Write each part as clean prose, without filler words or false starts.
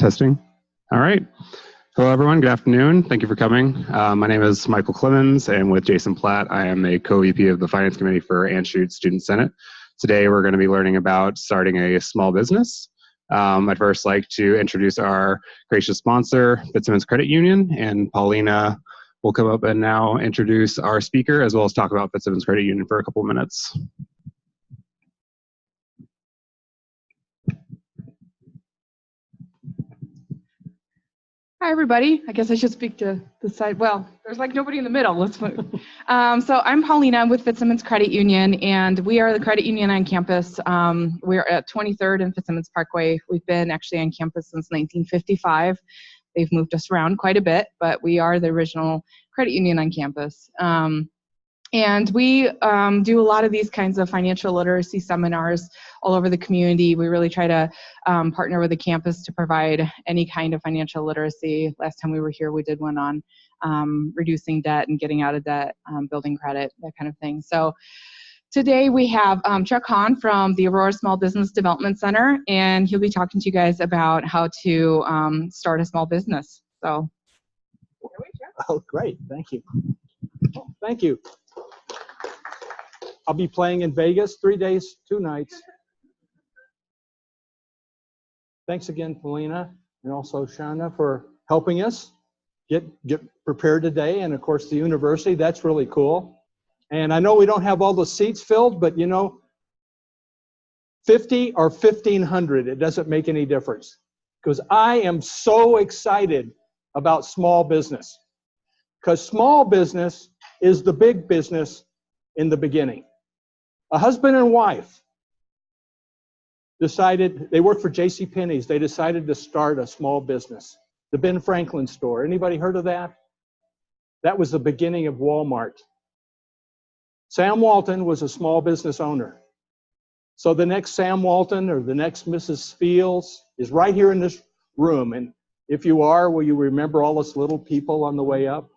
Testing. All right. Hello, everyone. Good afternoon. Thank you for coming. My name is Michael Clemens, and with Jason Platt, I am a co-VP of the Finance Committee for Anschutz Student Senate. Today, we're going to be learning about starting a small business. I'd first like to introduce our gracious sponsor, Fitzsimmons Credit Union, and Paulina will come up and now introduce our speaker, as well as talk about Fitzsimmons Credit Union for a couple minutes. Hi, everybody. I guess I should speak to the side. Well, there's like nobody in the middle. Let's move. So I'm Paulina with Fitzsimmons Credit Union, and we are the credit union on campus. We're at 23rd and Fitzsimmons Parkway. We've been actually on campus since 1955. They've moved us around quite a bit, but we are the original credit union on campus. And we do a lot of these kinds of financial literacy seminars all over the community. We really try to partner with the campus to provide any kind of financial literacy. Last time we were here, we did one on reducing debt and getting out of debt, building credit, that kind of thing. So today we have Chuck Hahn from the Aurora Small Business Development Center, and he'll be talking to you guys about how to start a small business. So, oh, great. Thank you. Oh, thank you. I'll be playing in Vegas 3 days, 2 nights. Thanks again, Paulina, and also Shana for helping us get prepared today, and of course the university. That's really cool. And I know we don't have all the seats filled, but you know, 50 or 1,500, it doesn't make any difference. Because I am so excited about small business. Because small business is the big business in the beginning. A husband and wife decided, they work for JCPenney's, they decided to start a small business. The Ben Franklin store. Anybody heard of that? That was the beginning of Walmart. Sam Walton was a small business owner. So the next Sam Walton or the next Mrs. Fields is right here in this room. And if you are, will you remember all us little people on the way up?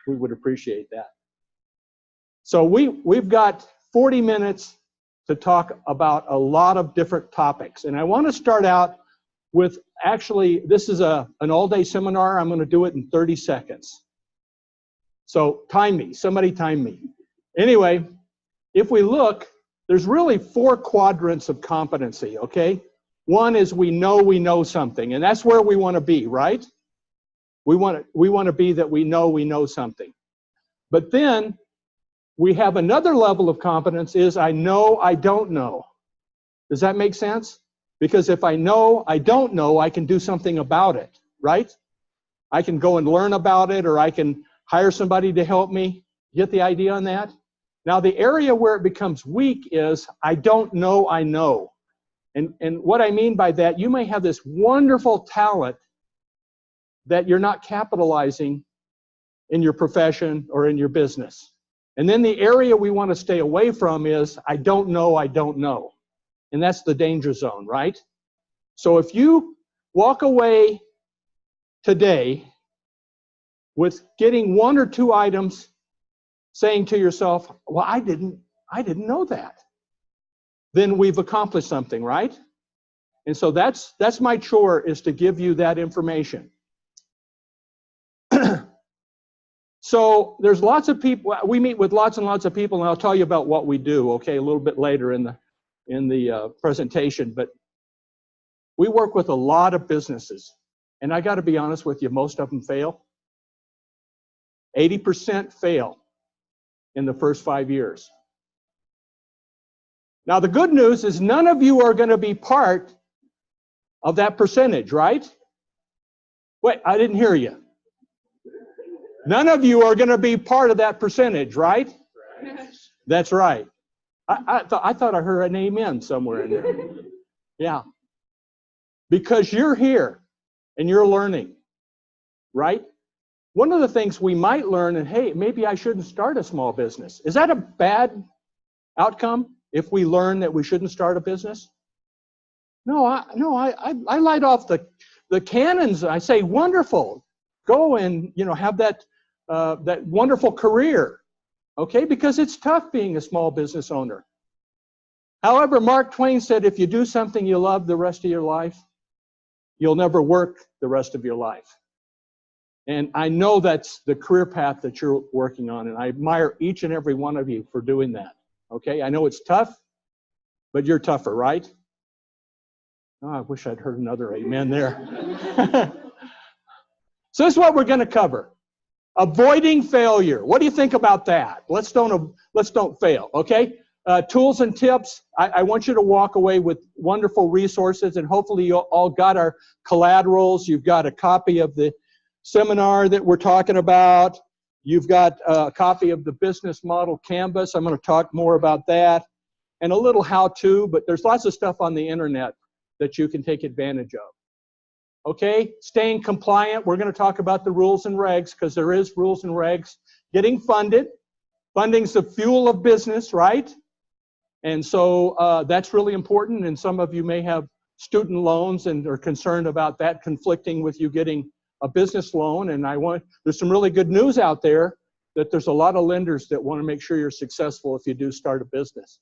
We would appreciate that. So we've got 40 minutes to talk about a lot of different topics. And I want to start out with, actually, this is an all-day seminar. I'm going to do it in 30 seconds. So time me. Somebody time me. Anyway, if we look, there's really 4 quadrants of competency, okay? One is we know something, and that's where we want to be, right? We want to be that we know something. But then we have another level of competence is I know I don't know. Does that make sense? Because if I know I don't know, I can do something about it, right? I can go and learn about it, or I can hire somebody to help me. Get the idea on that? Now the area where it becomes weak is I don't know I know. And what I mean by that, you may have this wonderful talent that you're not capitalizing in your profession or in your business. And then the area we want to stay away from is, I don't know. And that's the danger zone, right? So if you walk away today with getting 1 or 2 items saying to yourself, well, I didn't know that, then we've accomplished something, right? And so that's my chore, is to give you that information. So there's lots of people, we meet with lots and lots of people, and I'll tell you about what we do, okay, a little bit later in the presentation. But we work with a lot of businesses, and I got to be honest with you, most of them fail. 80% fail in the first 5 years. Now the good news is none of you are going to be part of that percentage, right? Wait, I didn't hear you. None of you are going to be part of that percentage, right? That's right. I thought I heard an amen somewhere in there. Yeah. Because you're here and you're learning, right? One of the things we might learn, and hey, maybe I shouldn't start a small business. Is that a bad outcome if we learn that we shouldn't start a business? No, I light off the cannons. I say, wonderful. Go and have that wonderful career, okay? Because it's tough being a small business owner. However, Mark Twain said, if you do something you love the rest of your life, you'll never work the rest of your life. And I know that's the career path that you're working on, and I admire each and every one of you for doing that. Okay, I know it's tough, but you're tougher, right? Oh, I wish I'd heard another amen there. So this is what we're going to cover. Avoiding failure. What do you think about that? Let's don't fail, okay? Tools and tips. I want you to walk away with wonderful resources, and hopefully you all got our collaterals. You've got a copy of the seminar that we're talking about. You've got a copy of the business model canvas. I'm going to talk more about that, and a little how-to, but there's lots of stuff on the internet that you can take advantage of. Okay, staying compliant. We're going to talk about the rules and regs, because there is rules and regs. Getting funded. Funding's the fuel of business, right? And so that's really important, and some of you may have student loans and are concerned about that conflicting with you getting a business loan. And there's some really good news out there that there's a lot of lenders that want to make sure you're successful if you do start a business.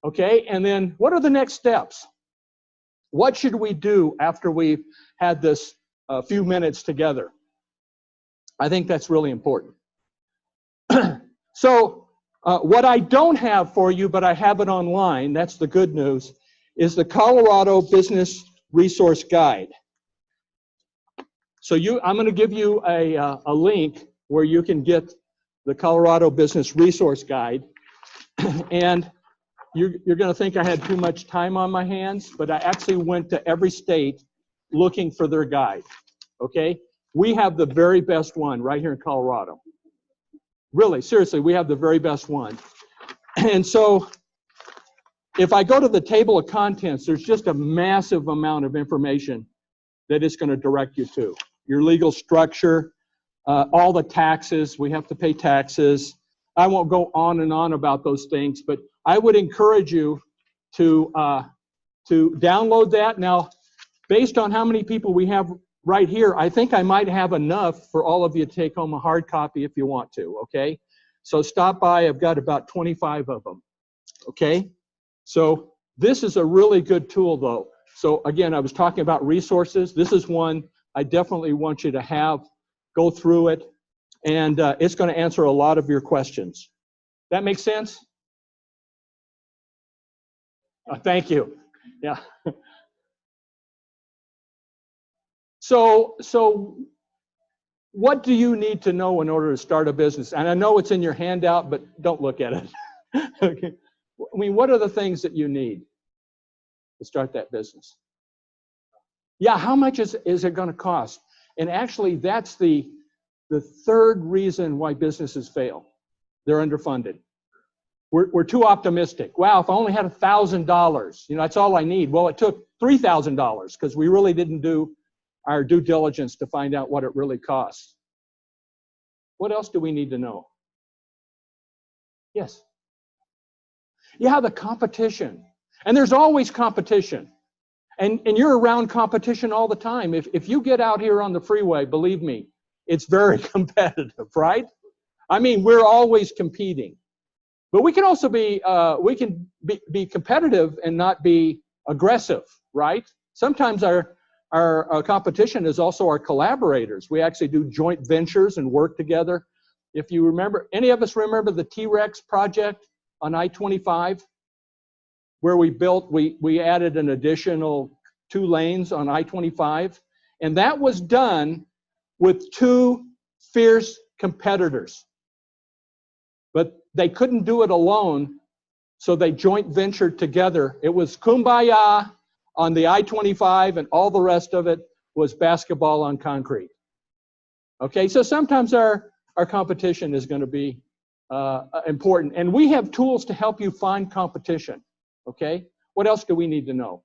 Okay, and then what are the next steps? What should we do after we've had this few minutes together? I think that's really important. So what I don't have for you, but I have it online, that's the good news, is the Colorado Business Resource Guide. So I'm going to give you a link where you can get the Colorado Business Resource Guide. And you're going to think I had too much time on my hands, but I actually went to every state looking for their guide, okay? We have the very best one right here in Colorado. Really, seriously, we have the very best one. And so if I go to the table of contents, there's just a massive amount of information that it's going to direct you to. Your legal structure, all the taxes, we have to pay taxes. I won't go on and on about those things, but I would encourage you to download that. Now, based on how many people we have right here, I think I might have enough for all of you to take home a hard copy if you want to, okay? So stop by. I've got about 25 of them, okay? So this is a really good tool, though. So again, I was talking about resources. This is one I definitely want you to have. Go through it, and it's going to answer a lot of your questions. That make sense? Thank you. Yeah. So what do you need to know in order to start a business? And I know it's in your handout, but don't look at it. Okay. I mean, what are the things that you need to start that business? Yeah, how much is it going to cost? And actually, that's the third reason why businesses fail. They're underfunded. We're too optimistic. Wow, if I only had $1,000, that's all I need. Well, it took $3,000 because we really didn't do our due diligence to find out what it really costs. What else do we need to know? Yes. Yeah, the competition. And there's always competition. And you're around competition all the time. If you get out here on the freeway, believe me, it's very competitive, right? I mean, we're always competing. But we can also be competitive and not be aggressive, right? Sometimes our competition is also our collaborators. We actually do joint ventures and work together. If you remember, any of us remember the T-Rex project on I-25, where we added an additional 2 lanes on I-25, and that was done with 2 fierce competitors. But they couldn't do it alone, so they joint ventured together. It was kumbaya on the I-25, and all the rest of it was basketball on concrete. Okay, so sometimes our competition is going to be important, and we have tools to help you find competition. Okay, what else do we need to know?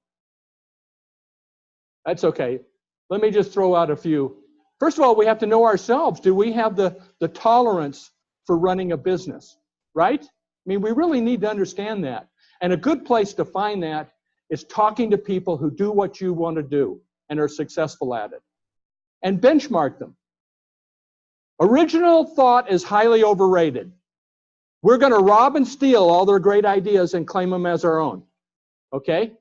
That's okay. Let me just throw out a few. First of all, we have to know ourselves. Do we have the tolerance for running a business, right? I mean, we really need to understand that. And a good place to find that is talking to people who do what you want to do and are successful at it. And benchmark them. Original thought is highly overrated. We're going to rob and steal all their great ideas and claim them as our own, okay?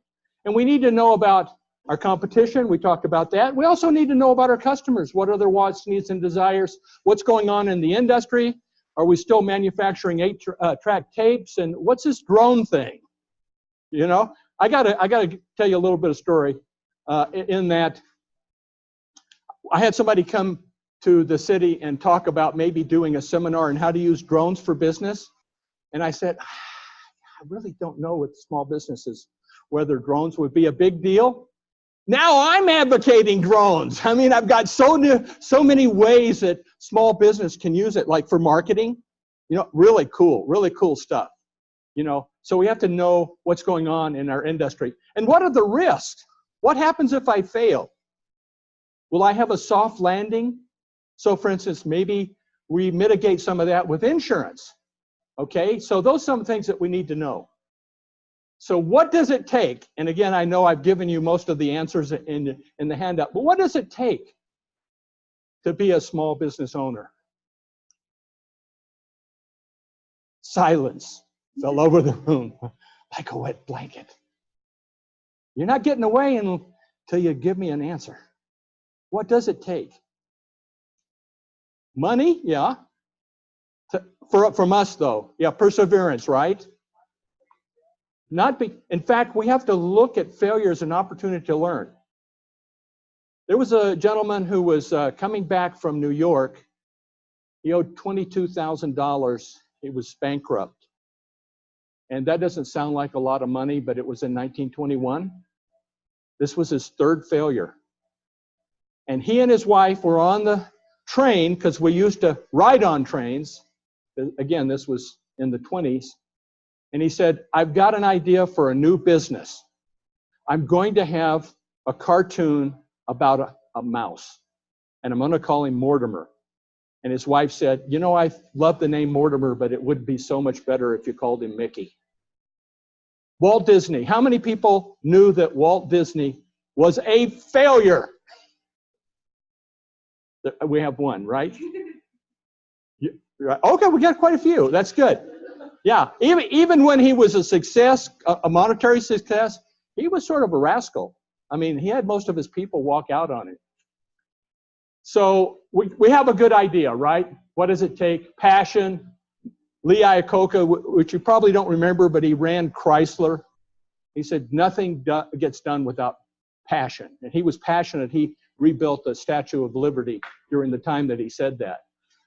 And we need to know about Our competition, we talked about that. We also need to know about our customers. What are their wants, needs, and desires? What's going on in the industry? Are we still manufacturing 8-track tapes? And what's this drone thing? You know, I gotta tell you a little bit of story in that I had somebody come to the city and talk about maybe doing a seminar on how to use drones for business. And I said, I really don't know with small businesses whether drones would be a big deal. Now I'm advocating drones. I mean, I've got so many ways that small business can use it, like for marketing. You know, really cool stuff. You know, so we have to know what's going on in our industry. And what are the risks? What happens if I fail? Will I have a soft landing? So for instance, maybe we mitigate some of that with insurance. Okay, so those are some things that we need to know. So what does it take? And again, I know I've given you most of the answers in the handout, but what does it take to be a small business owner? Silence fell over the room like a wet blanket. You're not getting away until you give me an answer. What does it take? Money, yeah. From us, though, yeah, perseverance, right? In fact, we have to look at failure as an opportunity to learn. There was a gentleman who was coming back from New York. He owed $22,000. He was bankrupt. And that doesn't sound like a lot of money, but it was in 1921. This was his third failure. And he and his wife were on the train, because we used to ride on trains. Again, this was in the 20s. And he said, I've got an idea for a new business. I'm going to have a cartoon about a mouse. And I'm going to call him Mortimer. And his wife said, you know, I love the name Mortimer, but it would be so much better if you called him Mickey. Walt Disney. How many people knew that Walt Disney was a failure? We have one, right? Okay, we got quite a few. That's good. Yeah, even when he was a success, a monetary success, he was sort of a rascal. I mean, he had most of his people walk out on it. So we have a good idea, right? What does it take? Passion. Lee Iacocca, which you probably don't remember, but he ran Chrysler. He said nothing gets done without passion. And he was passionate. He rebuilt the Statue of Liberty during the time that he said that.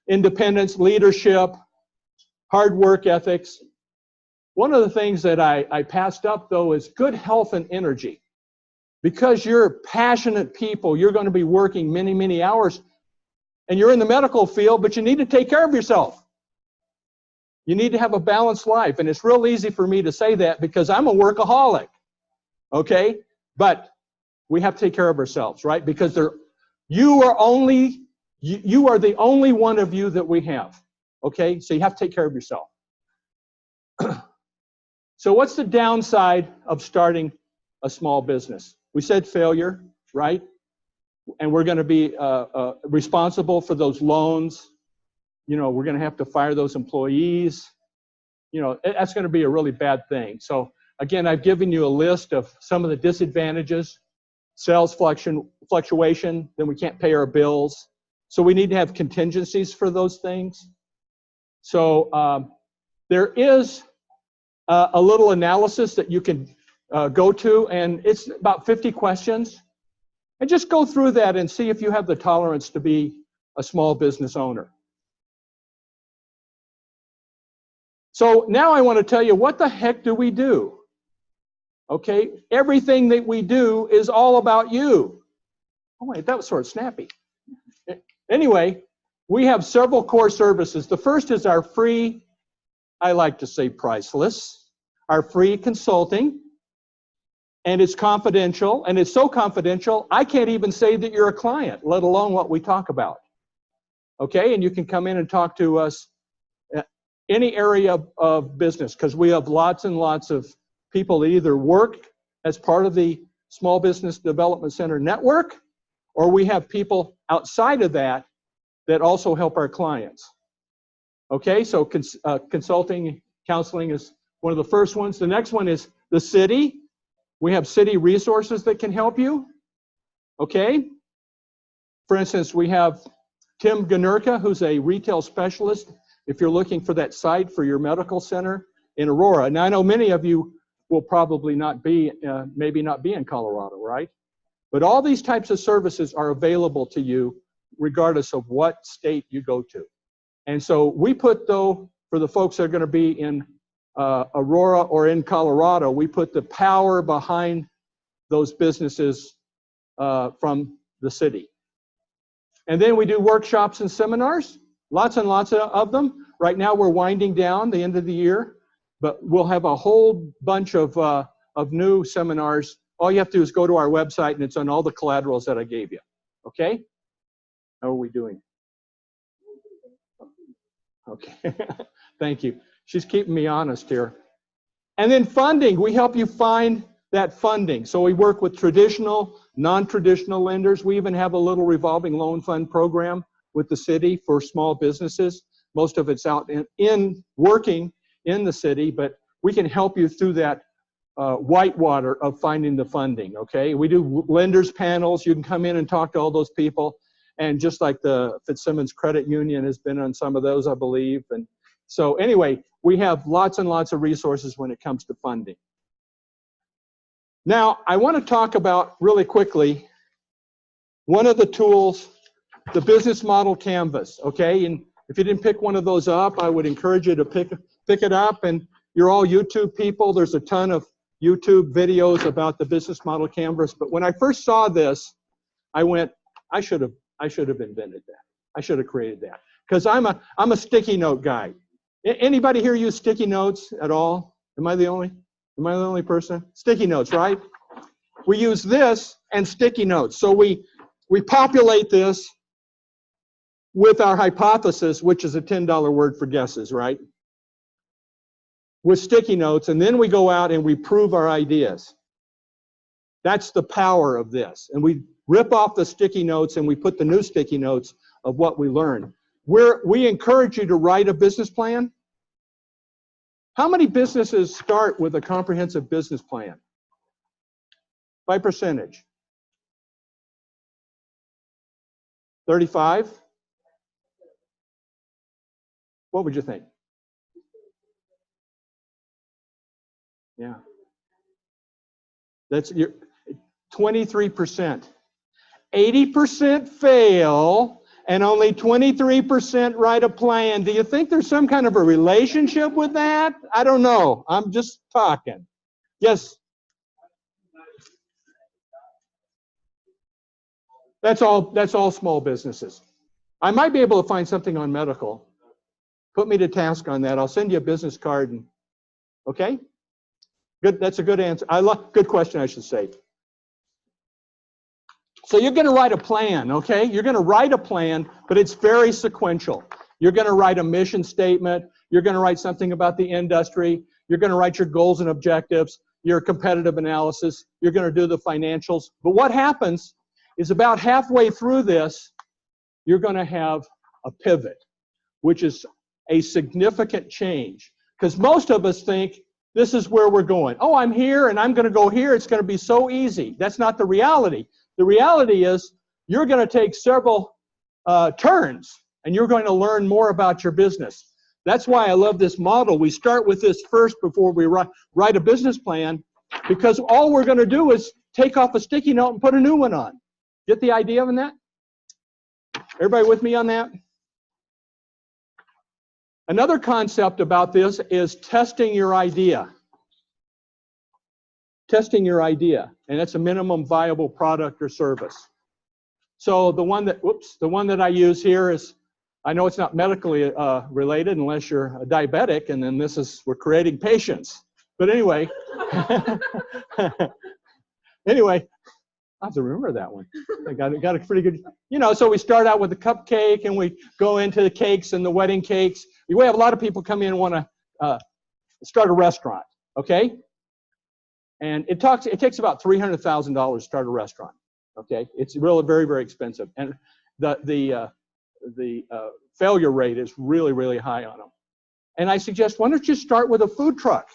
Independence, leadership, hard work ethics. One of the things that I passed up, though, is good health and energy. Because you're passionate people, you're going to be working many, many hours. And you're in the medical field, but you need to take care of yourself. You need to have a balanced life. And it's real easy for me to say that because I'm a workaholic. Okay? But we have to take care of ourselves, right? Because you are the only one of you that we have. Okay? So you have to take care of yourself. So what's the downside of starting a small business? We said failure, right? And we're going to be responsible for those loans. You know, we're going to have to fire those employees. You know, that's going to be a really bad thing. So again, I've given you a list of some of the disadvantages. Sales fluctuation, then we can't pay our bills. So we need to have contingencies for those things. So there is a little analysis that you can go to, and it's about 50 questions. And just go through that and see if you have the tolerance to be a small business owner. So now I want to tell you, what the heck do we do? Okay, everything that we do is all about you. Oh wait, that was sort of snappy. Anyway, we have several core services. The first is our free, I like to say priceless, our free consulting. And it's confidential, and it's so confidential, I can't even say that you're a client, let alone what we talk about. Okay, and you can come in and talk to us any area of business, because we have lots and lots of people that either work as part of the Small Business Development Center network, or we have people outside of that that also help our clients. Okay, so consulting, counseling is one of the first ones. The next one is the city. We have city resources that can help you. Okay? For instance, we have Tim Ganurka, who's a retail specialist, if you're looking for that site for your medical center in Aurora. Now, I know many of you will probably not be, maybe not be in Colorado, right? But all these types of services are available to you regardless of what state you go to. And so we put, though, for the folks that are going to be in Aurora or in Colorado, we put the power behind those businesses from the city. And then we do workshops and seminars, lots and lots of them. Right now we're winding down the end of the year, but we'll have a whole bunch of new seminars. All you have to do is go to our website, and it's on all the collaterals that I gave you. Okay? How are we doing? Okay. Thank you. She's keeping me honest here. And then funding. We help you find that funding. So we work with traditional, non-traditional lenders. We even have a little revolving loan fund program with the city for small businesses. Most of it's out in working in the city, but we can help you through that whitewater of finding the funding, okay? We do lenders panels. You can come in and talk to all those people. And just like the Fitzsimmons Credit Union has been on some of those, I believe. And so anyway, we have lots and lots of resources when it comes to funding. Now, I want to talk about really quickly one of the tools, the business model canvas, okay? And if you didn't pick one of those up, I would encourage you to pick it up. And you're all YouTube people. There's a ton of YouTube videos about the business model canvas. But when I first saw this, I went, I should have invented that. I should have created that. Because I'm a sticky note guy. Anybody here use sticky notes at all? Am I the only person? Sticky notes, right? We use this and sticky notes. So we populate this with our hypothesis, which is a $10 word for guesses, right? With sticky notes, and then we go out and we prove our ideas. That's the power of this. And we rip off the sticky notes and we put the new sticky notes of what we learned. We encourage you to write a business plan. How many businesses start with a comprehensive business plan? By percentage. 35? What would you think? Yeah. That's your 23%. 80% fail, and only 23% write a plan. Do you think there's some kind of a relationship with that? I don't know. I'm just talking. Yes? That's all small businesses. I might be able to find something on medical. Put me to task on that. I'll send you a business card. And, okay? Good. That's a good answer. Good question, I should say. So you're going to write a plan, okay? You're going to write a plan, but it's very sequential. You're going to write a mission statement. You're going to write something about the industry. You're going to write your goals and objectives, your competitive analysis. You're going to do the financials. But what happens is about halfway through this, you're going to have a pivot, which is a significant change. Because most of us think, this is where we're going. Oh, I'm here and I'm going to go here. It's going to be so easy. That's not the reality. The reality is you're going to take several turns and you're going to learn more about your business. That's why I love this model. We start with this first before we write a business plan, because all we're going to do is take off a sticky note and put a new one on. Get the idea of that? Everybody with me on that? Another concept about this is testing your idea. Testing your idea, and that's a minimum viable product or service. So the one that I use here is, I know it's not medically related unless you're a diabetic, and then we're creating patients. But anyway, anyway, I have to remember that one. I got a pretty good, so we start out with the cupcake and we go into the cakes and the wedding cakes. We have a lot of people come in and want to start a restaurant, okay? And it takes about $300,000 to start a restaurant, okay? It's really very, very expensive. And the failure rate is really, really high on them. And I suggest, why don't you start with a food truck?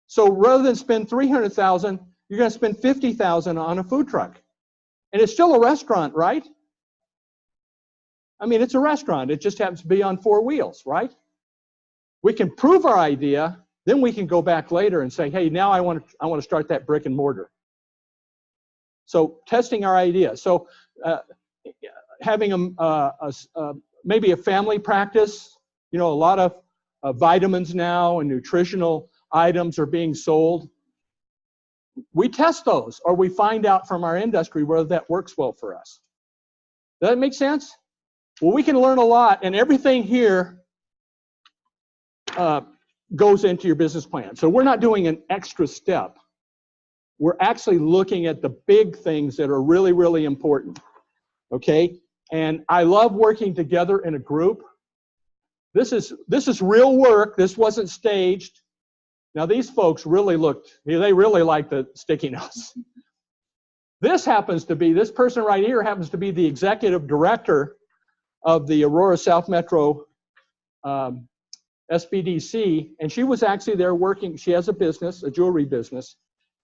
So rather than spend $300,000, you're going to spend $50,000 on a food truck. And it's still a restaurant, right? I mean, it's a restaurant. It just happens to be on 4 wheels, right? We can prove our idea, then we can go back later and say, hey, now I want to start that brick and mortar. So testing our idea. So having maybe a family practice. You know, a lot of vitamins now and nutritional items are being sold. We test those, or we find out from our industry whether that works well for us. Does that make sense? Well, we can learn a lot, and everything here goes into your business plan. So we're not doing an extra step. We're actually looking at the big things that are really, really important, okay? And I love working together in a group. This is real work. This wasn't staged. Now, these folks really they really like the sticky notes. This person right here happens to be the executive director of the Aurora South Metro SBDC, and she was actually there working. She has a business, a jewelry business,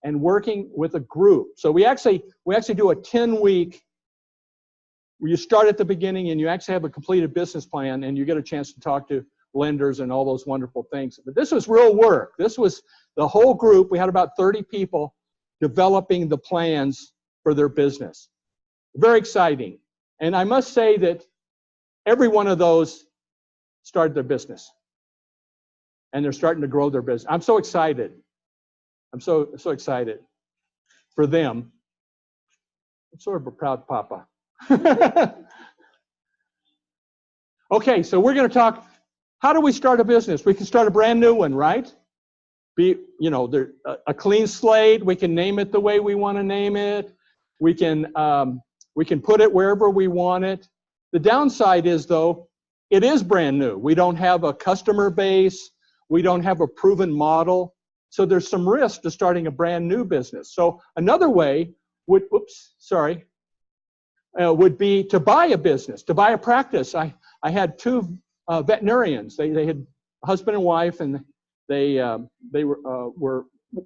and working with a group. So we actually do a 10-week, where you start at the beginning and you actually have a completed business plan, and you get a chance to talk to lenders and all those wonderful things. But this was real work. This was the whole group. We had about 30 people developing the plans for their business. Very exciting. And I must say that every one of those started their business. And they're starting to grow their business. I'm so excited. I'm so excited for them. I'm sort of a proud papa. Okay, so we're going to talk, how do we start a business? We can start a brand new one, right? A clean slate. We can name it the way we want to name it. We can put it wherever we want it. The downside is, though, it is brand new. We don't have a customer base. We don't have a proven model. So there's some risk to starting a brand new business. So another way would be to buy a business, to buy a practice. I had 2 veterinarians. They had a husband and wife, and they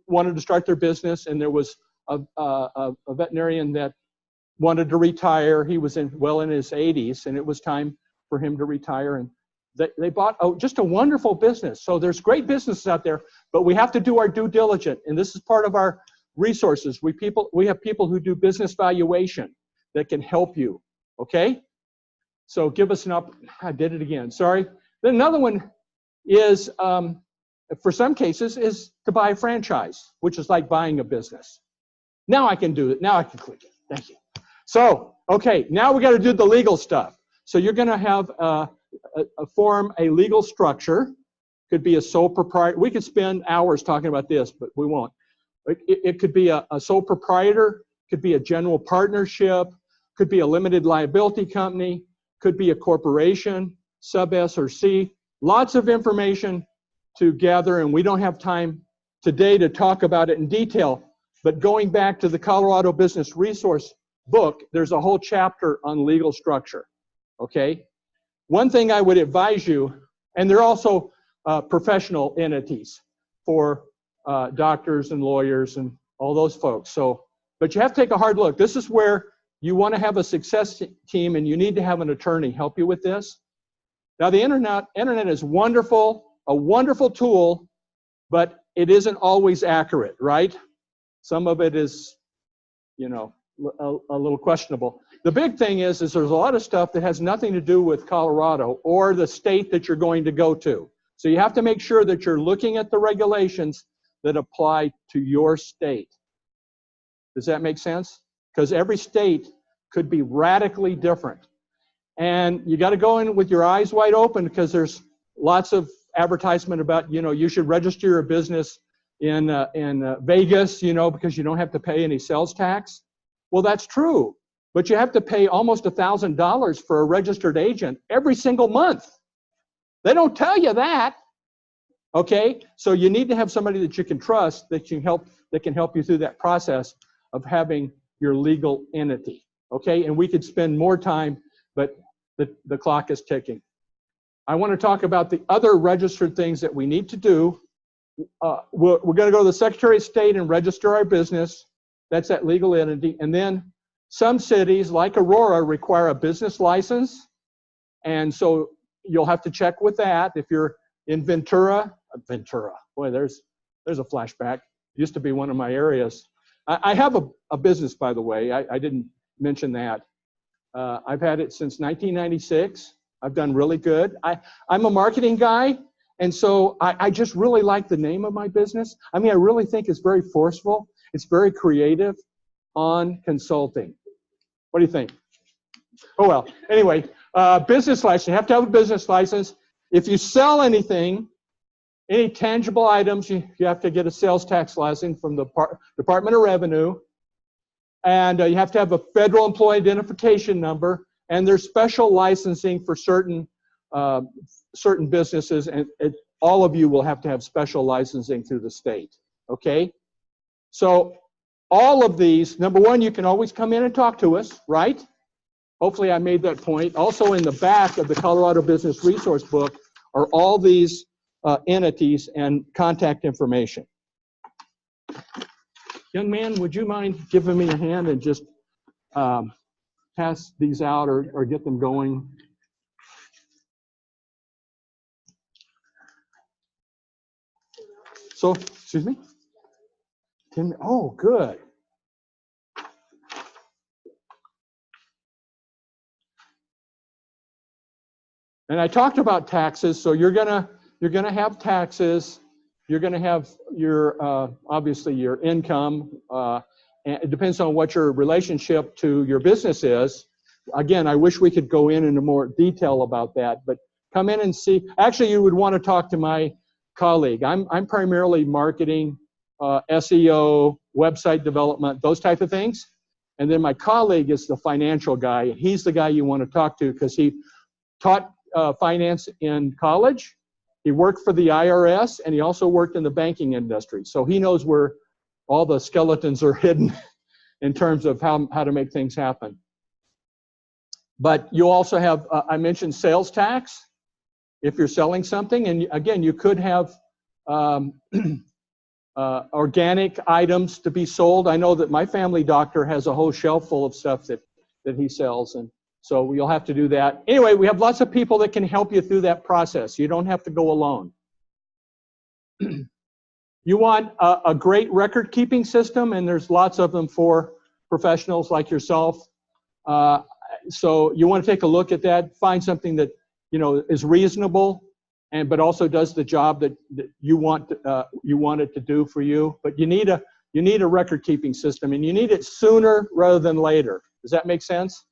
wanted to start their business. And there was a veterinarian that wanted to retire. He was in his 80s, and it was time for him to retire. And they bought just a wonderful business. So there's great businesses out there, but we have to do our due diligence. And this is part of our resources. We have people who do business valuation that can help you, okay? So give us I did it again, sorry. Then another one is, for some cases, is to buy a franchise, which is like buying a business. Now I can do it, now I can click it, thank you. So, okay, now we gotta do the legal stuff. So you're gonna have form a legal structure. Could be a sole proprietor. We could spend hours talking about this, but we won't. It could be a sole proprietor, could be a general partnership, could be a limited liability company, could be a corporation, sub S or C. Lots of information to gather, and we don't have time today to talk about it in detail. But going back to the Colorado Business Resource book, there's a whole chapter on legal structure, okay? One thing I would advise you, and they're also professional entities for doctors and lawyers and all those folks. So, but you have to take a hard look. This is where you want to have a success team, and you need to have an attorney help you with this. Now, the internet is wonderful, a wonderful tool, but it isn't always accurate, right? Some of it is, a little questionable. The big thing is there's a lot of stuff that has nothing to do with Colorado or the state that you're going to go to. So you have to make sure that you're looking at the regulations that apply to your state. Does that make sense? Because every state could be radically different. And you got to go in with your eyes wide open, because there's lots of advertisement about, you should register your business in Vegas, because you don't have to pay any sales tax. Well, that's true. But you have to pay almost $1,000 for a registered agent every single month. They don't tell you that. Okay? So you need to have somebody that you can trust that can help you through that process of having your legal entity. Okay? And we could spend more time, but the clock is ticking. I want to talk about the other registered things that we need to do. We're going to go to the Secretary of State and register our business. That's that legal entity. And then some cities, like Aurora, require a business license. And so you'll have to check with that. If you're in Ventura, boy, there's a flashback. Used to be one of my areas. I have a business, by the way. I didn't mention that. I've had it since 1996. I've done really good. I'm a marketing guy, and so I just really like the name of my business. I mean, I really think it's very forceful. It's very creative. On Consulting. What do you think? Oh, well, anyway, business license. You have to have a business license. If you sell anything, any tangible items, you have to get a sales tax license from the Department of Revenue. And you have to have a federal employee identification number. And there's special licensing for certain businesses. And all of you will have to have special licensing through the state. Okay? So all of these, number one, you can always come in and talk to us, right? Hopefully I made that point. Also in the back of the Colorado Business Resource Book are all these entities and contact information. Young man, would you mind giving me a hand and just pass these out or get them going? So, excuse me? 10 minutes. Oh, good. And I talked about taxes, so you're gonna have taxes. You're gonna have your obviously your income. And it depends on what your relationship to your business is. Again, I wish we could go into more detail about that, but come in and see. Actually, you would want to talk to my colleague. I'm primarily marketing, SEO, website development, those type of things. And then my colleague is the financial guy. He's the guy you want to talk to because he taught finance in college. He worked for the IRS, and he also worked in the banking industry. So he knows where all the skeletons are hidden in terms of how to make things happen. But you also have, I mentioned sales tax if you're selling something. And again, you could have organic items to be sold. I know that my family doctor has a whole shelf full of stuff that he sells, and so you'll have to do that. Anyway, we have lots of people that can help you through that process. You don't have to go alone. You want a great record-keeping system, and there's lots of them for professionals like yourself. So you want to take a look at that, find something that is reasonable, but also does the job that you want it to do for you. But you need a record-keeping system, and you need it sooner rather than later. Does that make sense?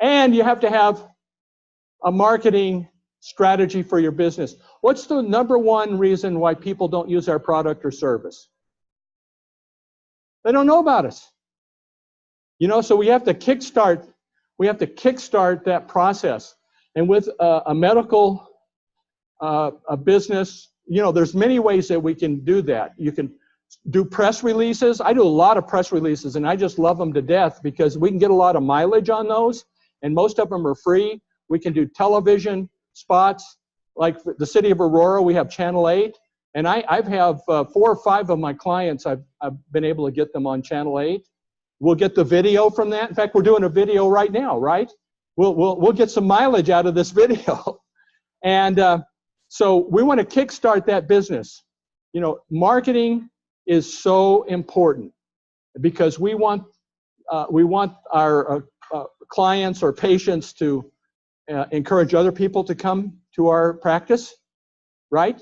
And you have to have a marketing strategy for your business. What's the number one reason why people don't use our product or service? They don't know about us. So we have to kickstart that process. And with a medical a business, there's many ways that we can do that. You can do press releases. I do a lot of press releases, and I just love them to death because we can get a lot of mileage on those, and most of them are free. We can do television spots. Like the city of Aurora, we have Channel 8, and I have 4 or 5 of my clients, I've been able to get them on Channel 8. We'll get the video from that. In fact, we're doing a video right now, right? We'll get some mileage out of this video. And so we want to kickstart that business. Marketing is so important because we want our clients or patients to encourage other people to come to our practice, right?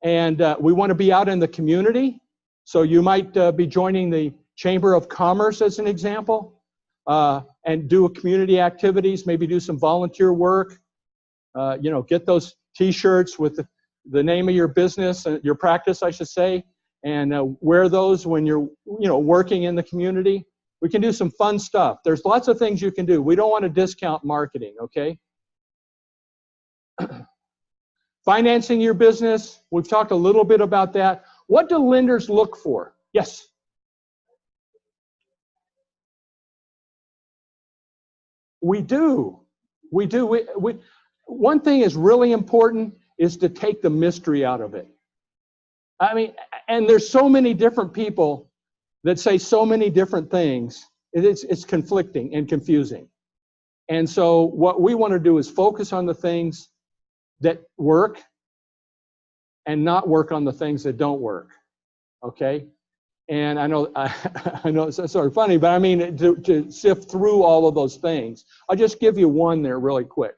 And we want to be out in the community. So you might be joining the Chamber of Commerce as an example, and do community activities, maybe do some volunteer work, get those t-shirts with the name of your business, your practice, I should say, and wear those when you're, working in the community. We can do some fun stuff. There's lots of things you can do. We don't want to discount marketing, okay? Financing your business, we've talked a little bit about that. What do lenders look for? Yes? We do. One thing is really important is to take the mystery out of it. I mean, and there's so many different people that say so many different things. It's conflicting and confusing. And so what we want to do is focus on the things that work and not work on the things that don't work. Okay? And I know it's sort of funny, but I mean to sift through all of those things. I'll just give you one there really quick.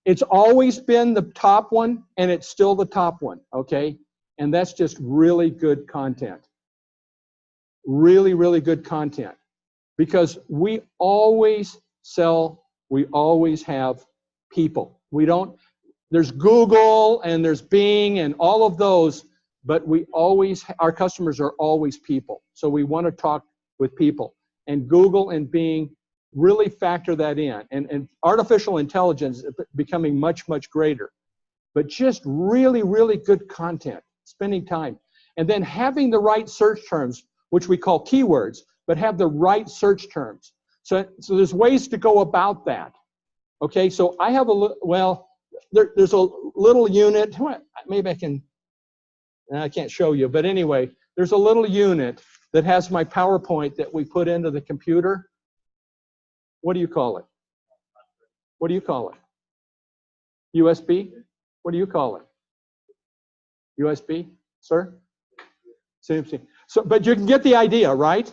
It's always been the top one, and it's still the top one, okay? And that's just really good content. Really, really good content. Because we always sell, we always have people. We don't, there's Google and there's Bing and all of those, but we always, our customers are always people. So we want to talk with people. And Google and Bing really factor that in. And artificial intelligence is becoming much, much greater. But just really, really good content, spending time. And then having the right search terms, which we call keywords, but have the right search terms. So there's ways to go about that. Okay, so I have there's a little unit, maybe I can't show you, but anyway, there's a little unit that has my PowerPoint that we put into the computer. What do you call it? What do you call it? USB? What do you call it? USB, sir? CMC. So, but you can get the idea, right?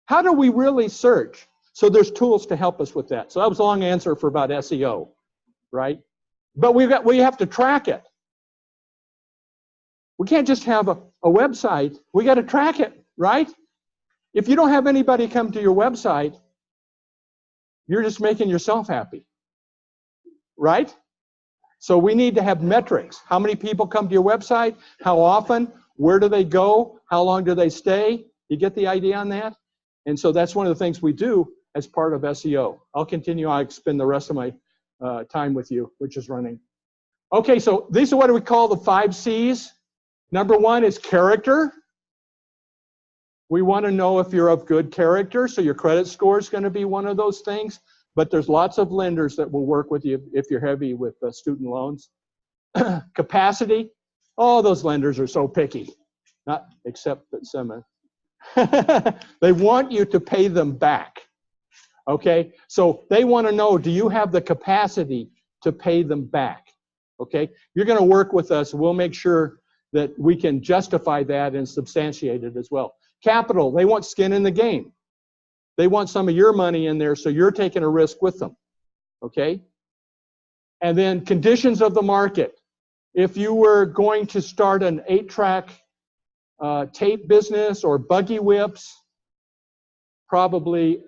How do we really search? So there's tools to help us with that. So that was a long answer for about SEO, right? But we have to track it. We can't just have a website. We got to track it, right? If you don't have anybody come to your website, you're just making yourself happy, right? So we need to have metrics. How many people come to your website? How often? Where do they go? How long do they stay? You get the idea on that? And so that's one of the things we do as part of SEO. I'll continue. I'll spend the rest of my time with you, which is running. Okay, so these are what we call the 5 C's. Number 1 is character. We want to know if you're of good character, so your credit score is going to be one of those things. But there's lots of lenders that will work with you if you're heavy with student loans. Capacity. Oh, those lenders are so picky. Not except that some. They want you to pay them back. Okay, so they want to know, do you have the capacity to pay them back? Okay, you're going to work with us. We'll make sure that we can justify that and substantiate it as well. Capital, they want skin in the game. They want some of your money in there, so you're taking a risk with them. Okay? And then conditions of the market. If you were going to start an 8-track tape business or buggy whips, probably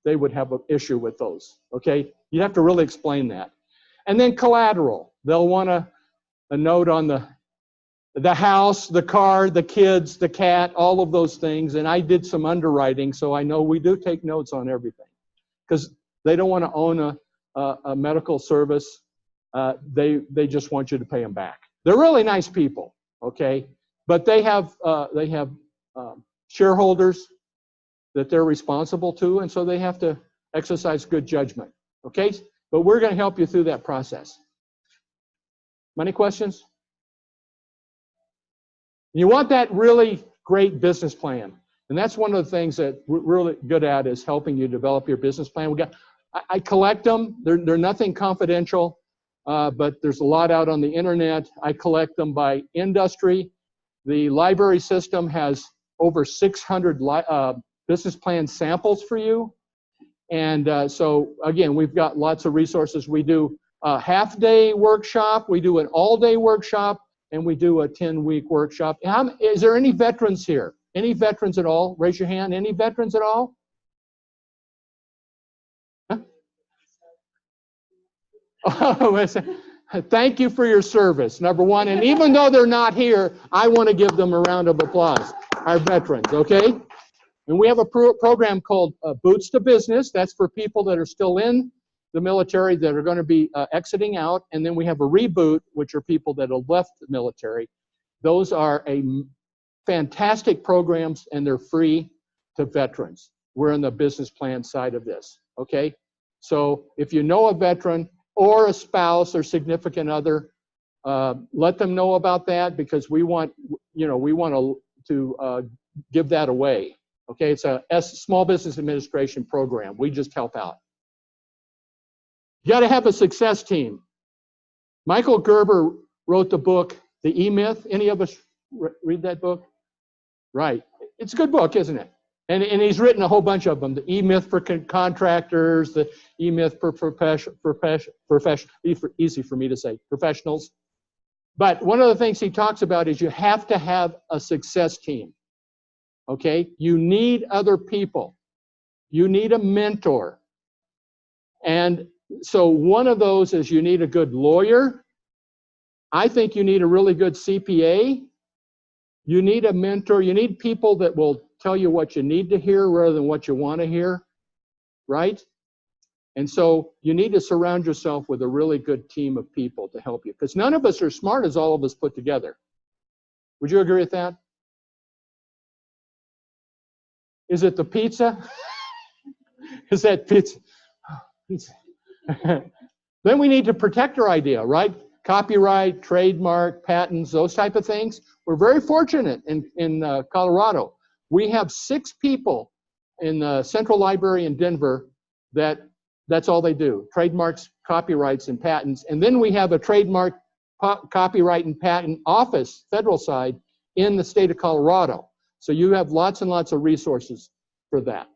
they would have an issue with those. Okay? You'd have to really explain that. And then collateral. They'll want a note on the house, the car, the kids, the cat, all of those things. And I did some underwriting, so I know we do take notes on everything. Because they don't want to own a medical service. They just want you to pay them back. They're really nice people, okay? But they have shareholders that they're responsible to, and so they have to exercise good judgment, okay? But we're going to help you through that process. Any questions? You want that really great business plan. And that's one of the things that we're really good at, is helping you develop your business plan. I collect them. They're nothing confidential, but there's a lot out on the internet. I collect them by industry. The library system has over 600 business plan samples for you. And so, again, we've got lots of resources. We do a half-day workshop. We do an all-day workshop. And we do a 10-week workshop. Is there any veterans here? Any veterans at all? Raise your hand. Any veterans at all? Huh? Oh, thank you for your service, number one. And even though they're not here, I want to give them a round of applause, our veterans, okay? And we have a program called Boots to Business. That's for people that are still in the military that are going to be exiting out. And then we have a reboot, which are people that have left the military. Those are fantastic programs, and they're free to veterans. We're in the business plan side of this, okay? So if you know a veteran or a spouse or significant other, let them know about that, because we want, to give that away. Okay, it's a small business administration program. We just help out. You got to have a success team. Michael Gerber wrote the book, The E-Myth. Any of us read that book? Right. It's a good book, isn't it? And he's written a whole bunch of them. The E-Myth for contractors, the E-Myth for easy for me to say, professionals. But one of the things he talks about is you have to have a success team. Okay? You need other people. You need a mentor. And so one of those is you need a good lawyer. I think you need a really good CPA. You need a mentor. You need people that will tell you what you need to hear rather than what you want to hear, right? And so you need to surround yourself with a really good team of people to help you, because none of us are smart as all of us put together. Would you agree with that? Is it the pizza? Is that pizza? Pizza. Then we need to protect our idea, right? Copyright, trademark, patents, those type of things. We're very fortunate in Colorado. We have 6 people in the Central Library in Denver that's all they do, trademarks, copyrights, and patents. And then we have a trademark, copyright, and patent office, federal side, in the state of Colorado. So you have lots and lots of resources for that.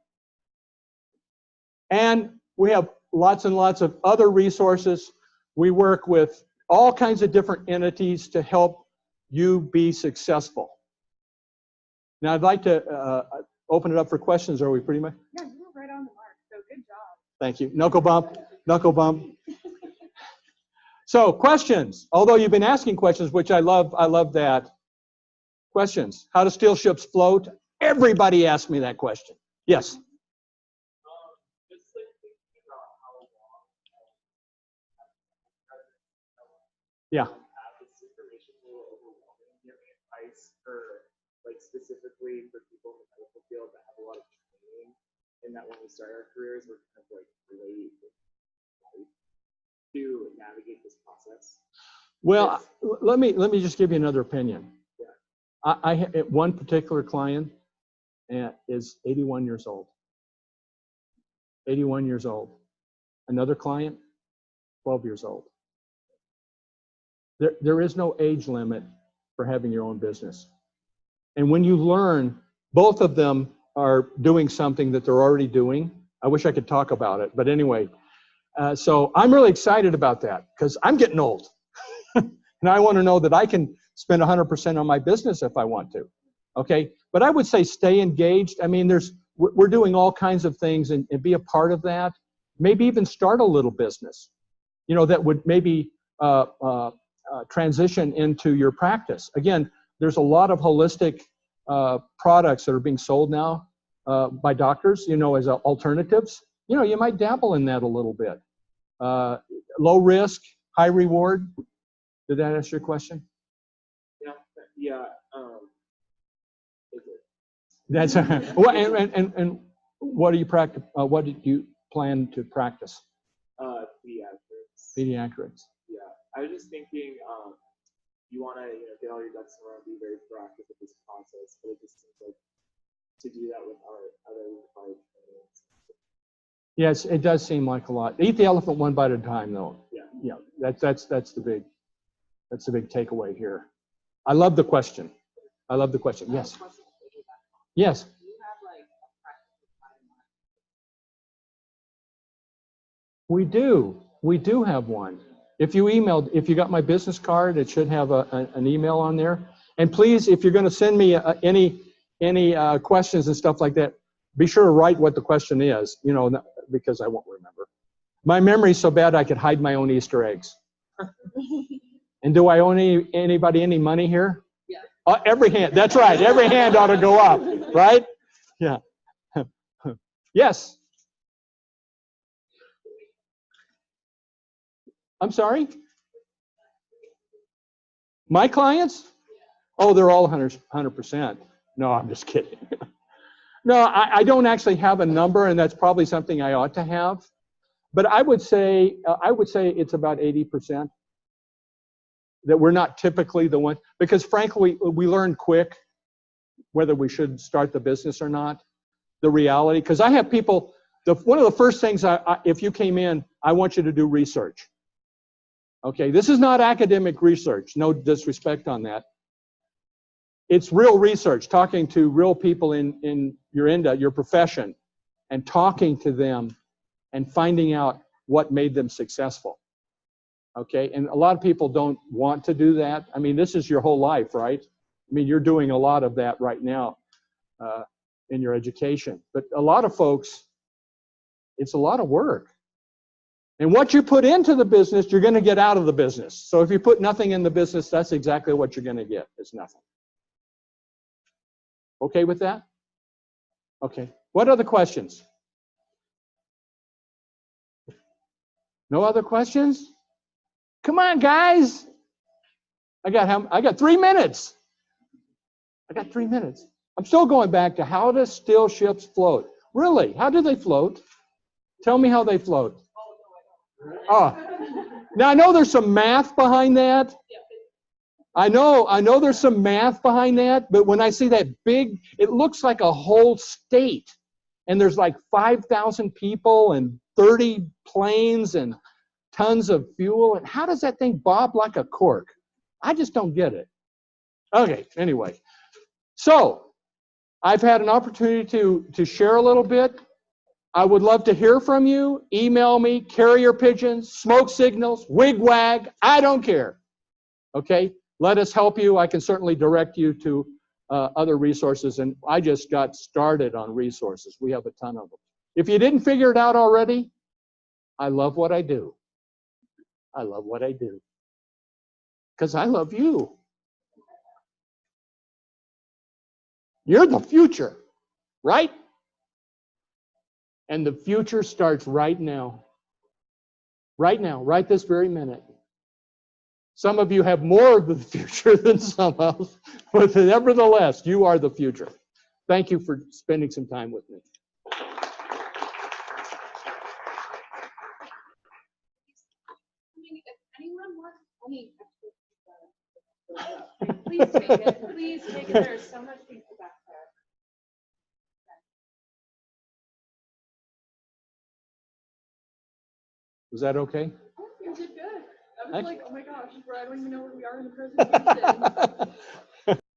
And we have lots and lots of other resources. We work with all kinds of different entities to help you be successful. Now I'd like to open it up for questions. Are we pretty much? Yeah, you were right on the mark, so good job. Thank you. Knuckle bump, knuckle bump. So questions, although you've been asking questions, which I love that. Questions, how do steel ships float? Everybody asked me that question. Yes? Yeah. Like specifically for people in the medical field that have a lot of training, and that when we start our careers, we're kind of like late to navigate this process. Well, let me just give you another opinion. Yeah. I one particular client is 81 years old. 81 years old. Another client, 12 years old. There is no age limit for having your own business. And when you learn, both of them are doing something that they're already doing. I wish I could talk about it, but anyway. So I'm really excited about that because I'm getting old. And I want to know that I can spend 100% on my business if I want to. Okay? But I would say stay engaged. I mean, we're doing all kinds of things and be a part of that. Maybe even start a little business, you know, that would maybe transition into your practice. Again, there's a lot of holistic products that are being sold now by doctors, you know, as alternatives. You know, you might dabble in that a little bit. Low risk, high reward. Did that answer your question? Yeah. That's well, and what do you practice? What did you plan to practice? Pediatrics. Pediatrics. Yeah, I was just thinking, you want to get all your ducks in a row and be very proactive with this process, but it just seems like to do that with our other required trainings. Yes, it does seem like a lot. Eat the elephant one bite at a time, though. Yeah. Yeah, that's the big takeaway here. I love the question. I love the question. Yes. Yes. We do. We do have one. If you got my business card, it should have an email on there. And please, if you're going to send me any questions and stuff like that, be sure to write what the question is, you know, because I won't remember. My memory's so bad I could hide my own Easter eggs. And do I owe anybody any money here? Yeah. Every hand. That's right. Every hand ought to go up, right? Yeah. Yes. I'm sorry? My clients? Oh, they're all 100%. No, I'm just kidding. No, I don't actually have a number, and that's probably something I ought to have. But I would say it's about 80% that we're not typically the one, because frankly, we learn quick. whether we should start the business or not. The reality, because I have people, one of the first things, if you came in, I want you to do research. Okay, this is not academic research, no disrespect on that. It's real research, talking to real people in your profession and talking to them and finding out what made them successful. Okay, and a lot of people don't want to do that. I mean, this is your whole life, right? I mean, you're doing a lot of that right now in your education. But a lot of folks, it's a lot of work. And what you put into the business, you're going to get out of the business. So if you put nothing in the business, that's exactly what you're going to get. It's nothing. Okay with that? Okay. What other questions? No other questions? Come on, guys. I got 3 minutes. I got 3 minutes. I'm still going back to how do still ships float? Really? How do they float? Tell me how they float. Oh. Now I know there's some math behind that. I know there's some math behind that, but when I see that big, it looks like a whole state. And there's like 5,000 people and 30 planes and tons of fuel. And how does that thing bob like a cork? I just don't get it. Okay, anyway. So, I've had an opportunity to share a little bit. I would love to hear from you. Email me, carrier pigeons, smoke signals, wigwag, I don't care. Okay, let us help you. I can certainly direct you to other resources, and I just got started on resources. We have a ton of them. If you didn't figure it out already, I love what I do. I love what I do. Because I love you. You're the future, right? And the future starts right now. Right now, right this very minute. Some of you have more of the future than some else, but nevertheless, you are the future. Thank you for spending some time with me. If anyone wants any extra, please take it. Please take it. There's so much people back there. Was that okay? You did good. I was like, oh my gosh, I don't even know where we are in the presentation.